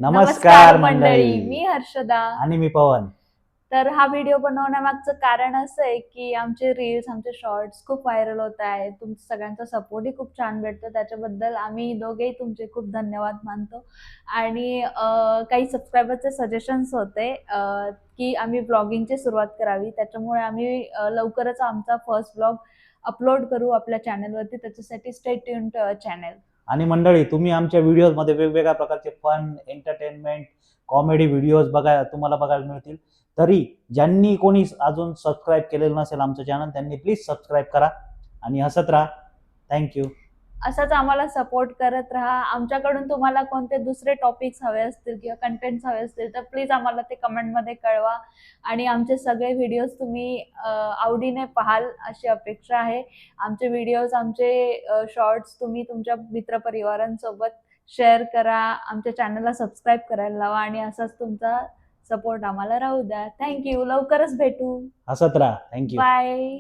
नमस्कार मंडळी, मी हर्षदा. आणि मी पवन. तर हा व्हिडिओ बनवण्यामागचं कारण असं आहे की आमचे रील्स, आमचे शॉर्ट्स खूप व्हायरल होत आहेत. तुमचा सगळ्यांचा सपोर्टही खूप छान भेटतो. त्याच्याबद्दल आम्ही दोघेही तुमचे खूप धन्यवाद मानतो. आणि काही सबस्क्रायबरचे सजेशन्स होते की आम्ही ब्लॉगिंगची सुरुवात करावी. त्याच्यामुळे आम्ही लवकरच आमचा फर्स्ट ब्लॉग अपलोड करू आपल्या चॅनलवरती. त्याच्यासाठी stay tune to our channel. आणि मंडळी, तुम्ही आमच्या व्हिडिओमध्ये वेगवेगळ्या प्रकारचे फन, एंटरटेनमेंट, कॉमेडी व्हिडिओज तुम्हाला बघायला मिळतील. तरी ज्यांनी कोणी अजून सबस्क्राईब केलेलं नसेल आमचं चॅनल, त्यांनी प्लीज सबस्क्राईब करा आणि हसत राहा. थँक्यू. असंच आम्हाला सपोर्ट करत राहा. आमच्याकडून तुम्हाला कोणते दुसरे टॉपिक्स हवे असतील किंवा कंटेंट्स हवे असतील तर प्लीज आम्हाला ते कमेंटमध्ये कळवा. आणि आमचे सगळे व्हिडिओज तुम्ही आवडीने पाहाल अशी अपेक्षा आहे. आमचे व्हिडिओज, आमचे शॉर्ट्स तुम्ही तुमच्या मित्रपरिवारांसोबत शेअर करा. आमच्या चॅनलला सबस्क्राईब करायला लावा आणि असाच तुमचा सपोर्ट आम्हाला राहू द्या. थँक्यू. लवकरच भेटू. हसत राहा. थँक्यू. बाय.